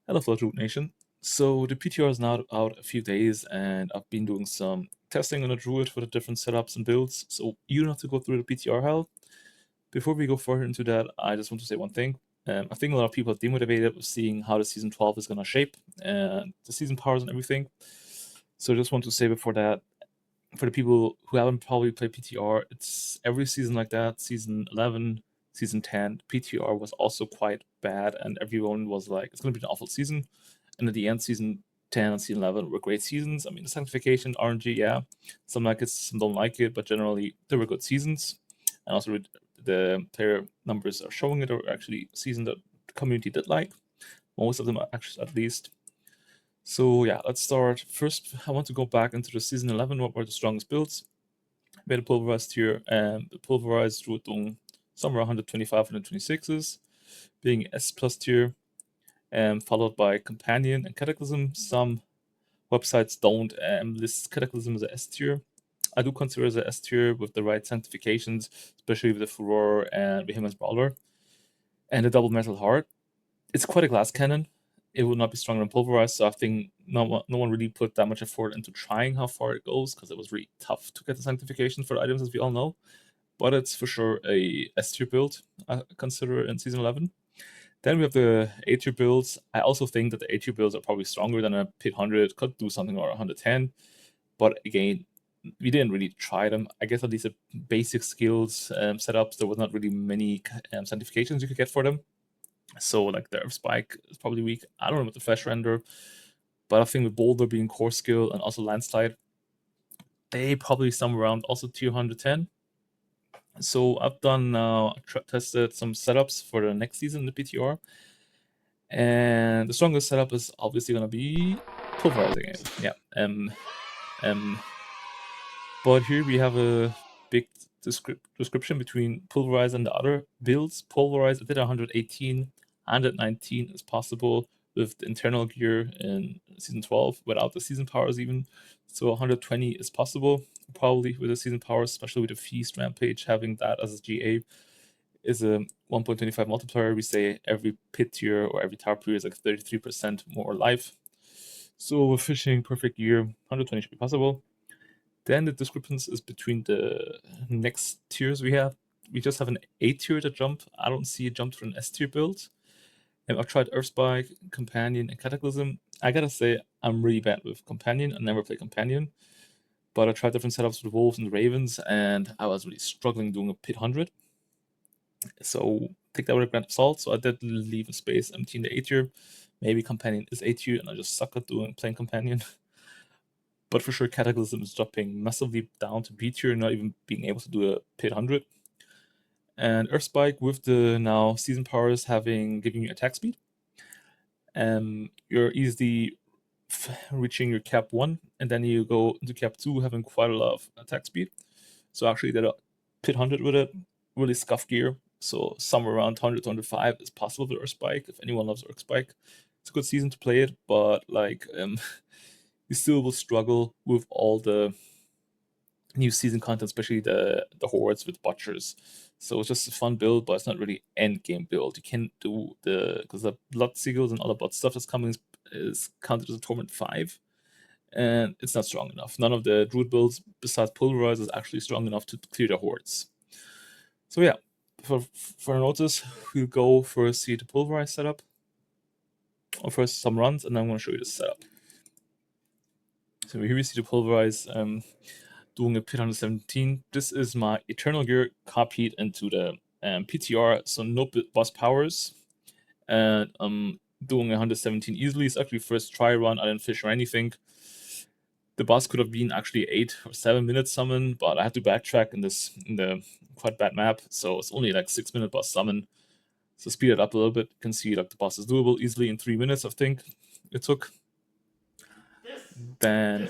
Hello, Druid Nation. So the PTR is now out a few days, and I've been doing some testing on the Druid for the different setups and builds, so you don't have to go through the PTR hell. Before we go further into that, I just want to say one thing. I think a lot of people are demotivated with seeing how the Season 12 is going to shape, and the season powers and everything. So I just want to say before that, for the people who haven't probably played PTR, it's every season like that. Season 11, Season 10, PTR was also quite bad, and everyone was like, it's going to be an awful season. And at the end, Season 10 and Season 11 were great seasons. I mean, the sanctification, RNG, yeah, some like it, some don't like it, but generally they were good seasons. And also the player numbers are showing it, or actually seasons that the community did like. Most of them, actually, at least. So yeah, let's start. First, I want to go back into the Season 11. What were the strongest builds? We had a Pulverized tier, and the Pulverized Druid doing somewhere 125, 126s, being S plus tier, followed by Companion and Cataclysm. Some websites don't list Cataclysm as a S tier. I do consider it as a S tier with the right sanctifications, especially with the Furor and Behemoth Brawler. And the Double Metal Heart. It's quite a glass cannon. It would not be stronger than Pulverized, so I think no one really put that much effort into trying how far it goes, because it was really tough to get the sanctification for the items, as we all know. But it's for sure a S tier build, I consider, in Season 11. Then we have the A tier builds. I also think that the A tier builds are probably stronger than a Pit 100, could do something or 110. But again, we didn't really try them. I guess at least the basic skills setups, there was not really many sanctifications you could get for them. So like the Earth Spike is probably weak. I don't know about the Flash Render, but I think with Boulder being core skill and also Landslide, they probably somewhere around also tier 110. So I've done tested some setups for the next season in the PTR, and the strongest setup is obviously gonna be Pulverize again. Yeah. But here we have a big description between Pulverize and the other builds. Pulverize, I did 118, 119 is possible with the internal gear in Season 12 without the season powers even. So 120 is possible, probably with the season powers, especially with the Feast Rampage, having that as a GA is a 1.25 multiplier. We say every pit tier or every tower tier is like 33% more life. So with fishing perfect gear, 120 should be possible. Then the discrepancy is between the next tiers we have. We just have an A tier to jump. I don't see a jump for an S tier build. And I've tried Earthspike, Companion, and Cataclysm. I gotta say, I'm really bad with Companion. I never play Companion. But I tried different setups with Wolves and Ravens, and I was really struggling doing a Pit 100. So take that with a grain of salt. So I did leave a space empty in the A tier. Maybe Companion is A tier, and I just suck at playing Companion. But for sure, Cataclysm is dropping massively down to B tier, not even being able to do a Pit 100. And Earthspike with the now season powers giving you attack speed. You're easily reaching your cap 1, and then you go into cap 2 having quite a lot of attack speed. So actually, that Pit 100 with it, really scuff gear. So somewhere around 100 to 105 is possible with Earthspike. If anyone loves Earthspike, it's a good season to play it, but like you still will struggle with all the new season content, especially the hordes with butchers. So it's just a fun build, but it's not really end game build. You can't do because the blood seagulls and all the blood stuff that's coming is counted as a torment 5, and it's not strong enough. None of the druid builds besides Pulverize is actually strong enough to clear the hordes. So yeah, for notice, we'll go first see the Pulverize setup, or first some runs, and then I'm going to show you the setup. So here we see the Pulverize doing a Pit 117. This is my Eternal Gear copied into the PTR, so no boss powers. And I'm doing 117 easily. It's actually first try run. I didn't fish or anything. The boss could have been actually 8 or 7 minute summon, but I had to backtrack in the quite bad map, so it's only like 6-minute boss summon. So speed it up a little bit. You can see like the boss is doable easily in 3 minutes, I think it took. Then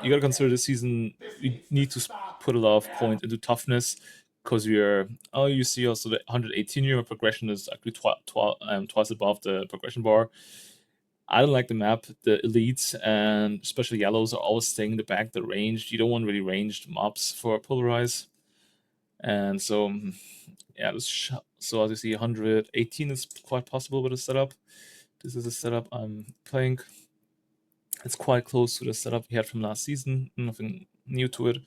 you gotta consider this season you need to put a lot of points into toughness, because you see also the 118 year progression is actually twice above the progression bar. I don't like the map. The elites and especially yellows are always staying in the back. The ranged, you don't want really ranged mobs for Pulverize. And so yeah, so as you see, 118 is quite possible with the setup. This is a setup I'm playing. It's quite close to the setup we had from last season, nothing new to it.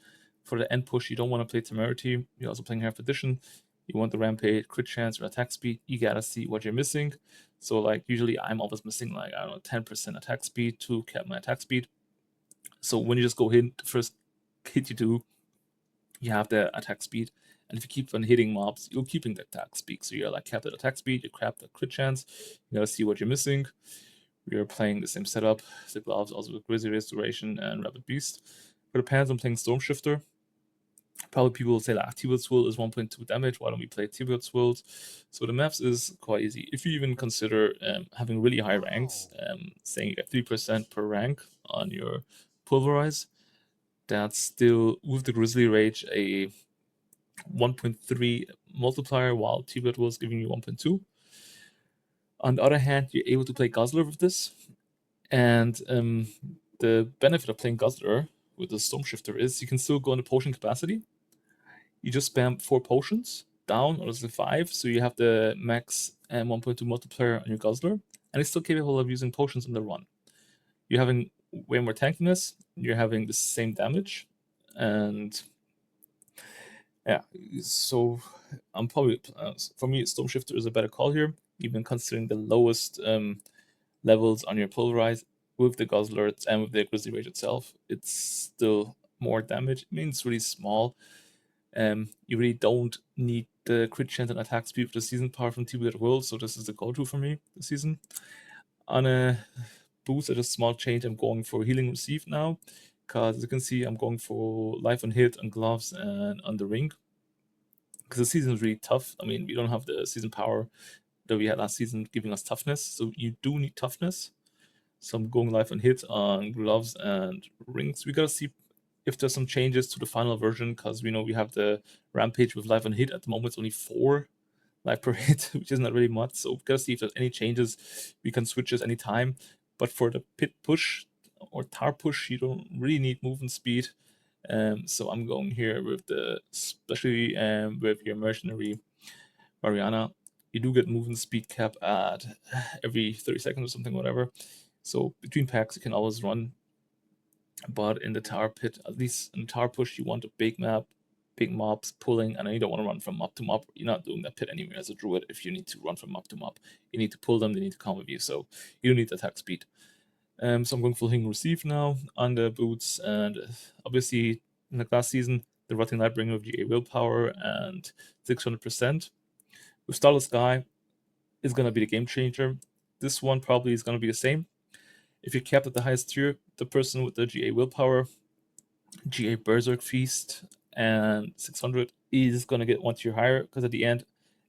For the end push, you don't want to play Temerity. You're also playing Half Edition. You want the Rampage, crit chance, or attack speed. You gotta see what you're missing. So, like, usually I'm always missing, like, I don't know, 10% attack speed to cap my attack speed. So when you just go hit, the first hit you do, you have the attack speed. And if you keep on hitting mobs, you're keeping the attack speed. So you're like capped at attack speed, you cap the crit chance. You gotta see what you're missing. We are playing the same setup. The gloves also with Grizzly Restoration and Rapid Beast. For the pants, I'm playing Stormshifter. Probably people will say like T-Wield Swirl is 1.2 damage. Why don't we play T-Wield Swirls? So the maps is quite easy. If you even consider having really high ranks, saying you get 3% per rank on your Pulverize, that's still with the Grizzly Rage a 1.3 multiplier, while T-Wield was giving you 1.2. On the other hand, you're able to play Guzzler with this. And the benefit of playing Guzzler with the Stormshifter is you can still go into potion capacity. You just spam 4 potions down, or is it 5, so you have the max 1.2 multiplier on your Guzzler, and it's still capable of using potions in the run. You're having way more tankiness, you're having the same damage, and yeah, so I'm probably, for me, Stormshifter is a better call here, even considering the lowest levels on your Pulverize with the Guzzler and with the Grizzly Rage itself. It's still more damage. I mean, it's really small. You really don't need the crit chance and attack speed for the season power from T-Wield World, so this is the go-to for me this season. On a boost at a small change, I'm going for Healing Receive now, because as you can see, I'm going for Life on Hit on gloves and on the ring. Because the season is really tough. I mean, we don't have the season power that we had last season giving us toughness, so you do need toughness. So I'm going Life on Hit on gloves and rings. We gotta see if there's some changes to the final version, because we know we have the Rampage with Life on Hit. At the moment, it's only 4 life per hit, which is not really much. So we gotta see if there's any changes. We can switch this anytime. But for the pit push or tar push, you don't really need movement speed. So I'm going here with the, especially with your mercenary Mariana, you do get movement speed cap at every 30 seconds or something, whatever. So between packs, you can always run. But in the tower pit, at least in the tower push, you want a big map, big mobs pulling, and you don't want to run from mob to mob. You're not doing that pit anywhere as a druid if you need to run from mob to mob. You need to pull them, they need to come with you, so you don't need attack speed. So I'm going full Hing Receive now on the boots, and obviously in the last season, the Rotting Lightbringer with GA Willpower and 600%. With Starless Sky is going to be the game changer. This one probably is going to be the same. If you're capped at the highest tier, the person with the GA Willpower, GA Berserk Feast, and 600 is going to get 1 tier higher, because at the end,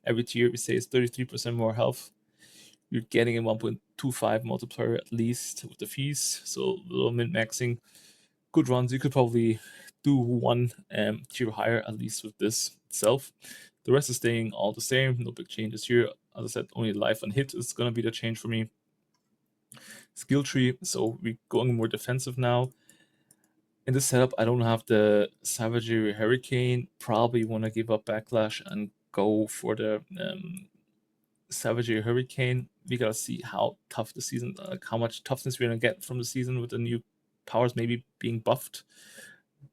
every tier we say is 33% more health. You're getting a 1.25 multiplier at least with the feast, so a little min-maxing. Good runs, you could probably do 1 tier higher at least with this itself. The rest is staying all the same, no big changes here. As I said, only life and hit is going to be the change for me. Skill tree, so we're going more defensive now. In this setup, I don't have the Savagery Hurricane. Probably want to give up Backlash and go for the Savagery Hurricane. We gotta see how tough the season, like how much toughness we're gonna get from the season with the new powers maybe being buffed.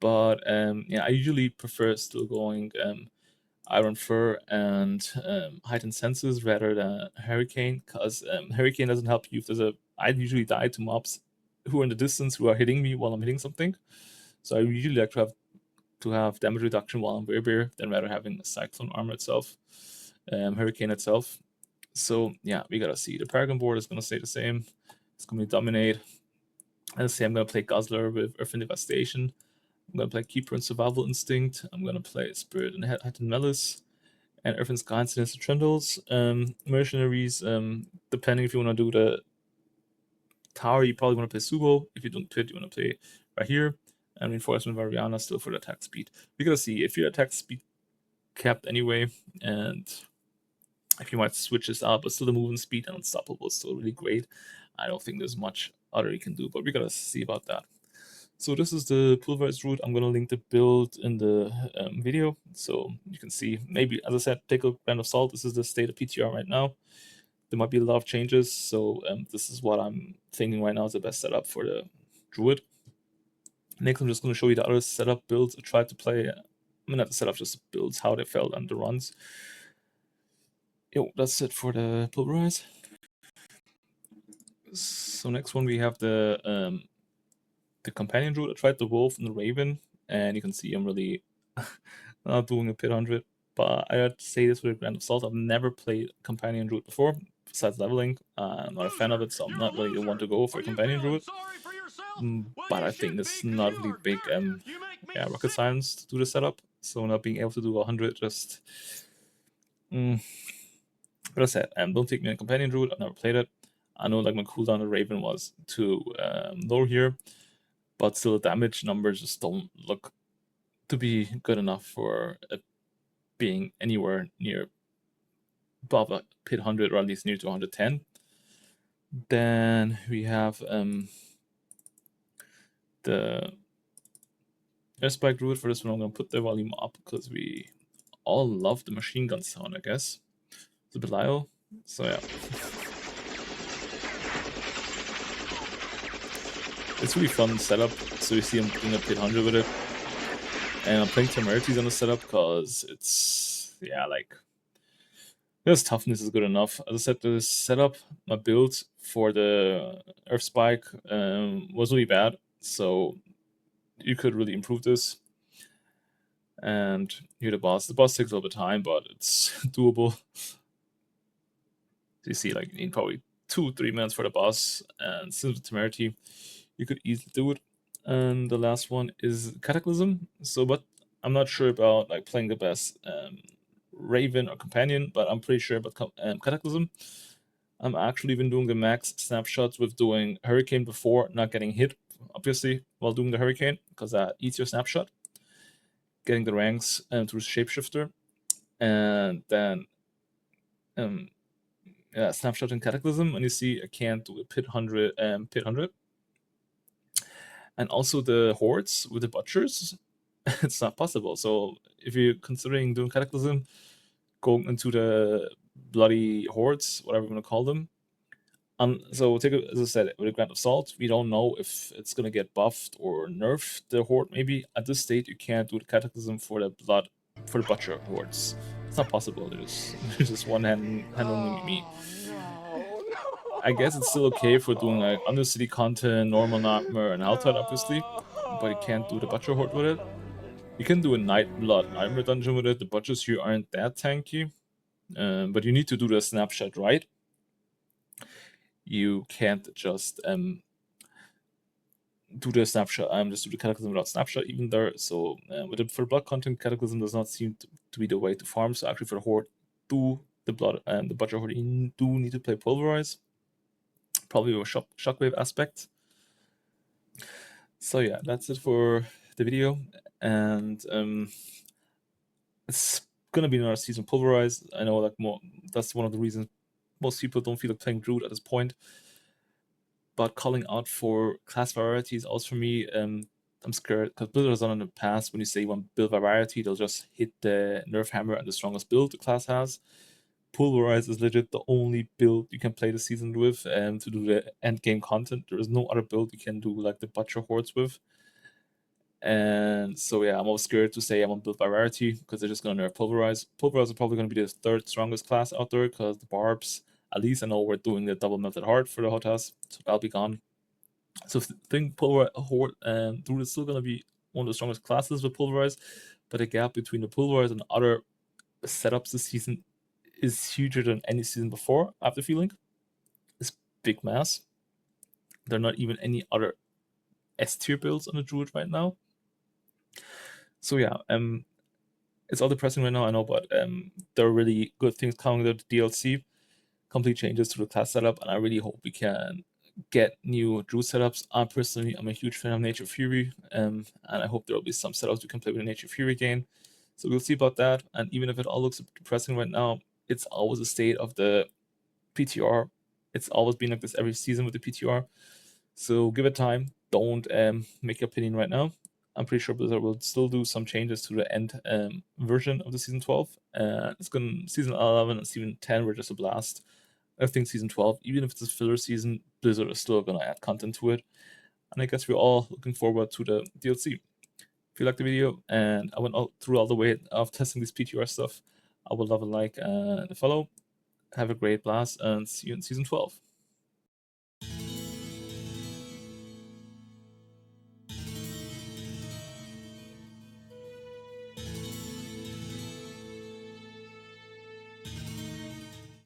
But yeah, I usually prefer still going Iron Fur and Heightened Senses rather than Hurricane, because Hurricane doesn't help you if there's a. I usually die to mobs who are in the distance who are hitting me while I'm hitting something. So I usually like to have damage reduction while I'm Bear than rather having a Cyclone armor itself, Hurricane itself. So yeah, we gotta see. The Paragon board is gonna stay the same. It's gonna be Dominate. Let's say I'm gonna play Guzzler with Earth and Devastation. I'm gonna play Keeper and Survival Instinct. I'm gonna play Spirit and Heightened Malice, and Earth and Sky and Sinister Trindles. Mercenaries, depending if you wanna do the tower, you probably want to play Subo. If you don't pit, you want to play right here. And Reinforcement Variana still for the attack speed. We gotta see if your attack speed capped anyway, and if you might switch this out, but still the movement speed and unstoppable is still really great. I don't think there's much other you can do, but we gotta see about that. So this is the Pulverize route. I'm gonna link the build in the video, so you can see. Maybe, as I said, take a grain of salt. This is the state of PTR right now. there might be a lot of changes. So this is what I'm thinking right now is the best setup for the Druid. Next, I'm just going to show you the other setup builds I tried to play. I mean, not the setup, just builds, how they felt on the runs. Yo, that's it for the Pulverize. So next one we have the Companion Druid. I tried the Wolf and the Raven, and you can see I'm really not doing a pit 100. But I have to say this with a grain of salt. I've never played Companion Druid before, besides leveling. I'm not a fan of it, so I'm not really the one to go for Companion Druid. But I think it's not really big rocket science to do the setup. So not being able to do 100 just... But I said, don't take me on Companion Druid. I've never played it. I know like my cooldown on Raven was too low here, but still the damage numbers just don't look to be good enough for it being anywhere near above a pit 100 or at least near to 110. Then we have the Airspike Druid. For this one, I'm going to put the volume up because we all love the machine gun sound, I guess. It's a bit loud, so yeah. It's really fun setup, so you see I'm doing a pit 100 with it. And I'm playing temerities on the setup because it's, yeah, like, this toughness is good enough. As I said, the setup, my build for the Earth Spike was really bad, so you could really improve this. And here the boss. The boss takes a little bit of time, but it's doable. So you see, like, you need probably 2-3 minutes for the boss, and since with temerity, you could easily do it. And the last one is Cataclysm. So, but I'm not sure about like playing the best Raven or Companion, but I'm pretty sure about Cataclysm. I'm actually been doing the max snapshots with doing Hurricane before, not getting hit, obviously, while doing the Hurricane, because that eats your snapshot. Getting the ranks through Shapeshifter, and then snapshot in Cataclysm, and you see I can't do a pit 100, and also the hordes with the butchers, it's not possible. So if you're considering doing Cataclysm, going into the bloody hordes, whatever you want to call them, so take it, as I said, with a grain of salt. We don't know if it's gonna get buffed or nerfed. The horde, maybe at this state you can't do the Cataclysm for the butcher hordes. It's not possible. There's just one hand handling me. I guess it's still okay for doing like Undercity content, normal Nightmare, and Outside, obviously, but you can't do the Butcher Horde with it. You can do a Nightblood Nightmare dungeon with it. The Butchers here aren't that tanky, but you need to do the snapshot right. You can't just do the snapshot. Just do the Cataclysm without snapshot even there. So for the blood content, Cataclysm does not seem to be the way to farm. So actually for the Horde, do the blood and the Butcher Horde, you do need to play Pulverize. Probably with a shockwave aspect. So yeah, that's it for the video, and it's gonna be another season Pulverize. I know, like, that's one of the reasons most people don't feel like playing Druid at this point. But calling out for class variety is also for me. I'm scared because builders on in the past, when you say one build variety, they'll just hit the nerf hammer and the strongest build the class has. Pulverize is legit the only build you can play the season with to do the end game content. There is no other build you can do like the Butcher Hordes with. And so yeah, I'm always scared to say I'm on build by rarity because they're just gonna nerf Pulverize. Pulverize is probably gonna be the third strongest class out there because the barbs, at least I know we're doing the double melted heart for the Hotas, so that'll be gone. So I think Pulverize Horde and Druid is still gonna be one of the strongest classes with Pulverize, but the gap between the Pulverize and other setups this season is huger than any season before. I have the feeling. It's big mass. There are not even any other S tier builds on the Druid right now. So yeah, it's all depressing right now, I know, but there are really good things coming with the DLC, complete changes to the class setup, and I really hope we can get new Druid setups. I'm a huge fan of Nature Fury, and I hope there will be some setups we can play with Nature Fury again. So we'll see about that. And even if it all looks depressing right now, it's always a state of the PTR. It's always been like this every season with the PTR. So give it time. Don't make your opinion right now. I'm pretty sure Blizzard will still do some changes to the end version of the season 12. Season 11 and season 10 were just a blast. I think Season 12, even if it's a filler season, Blizzard is still going to add content to it. And I guess we're all looking forward to the DLC. If you liked the video and I went through all the way of testing this PTR stuff, I would love a like and a follow. Have a great blast and see you in Season 12.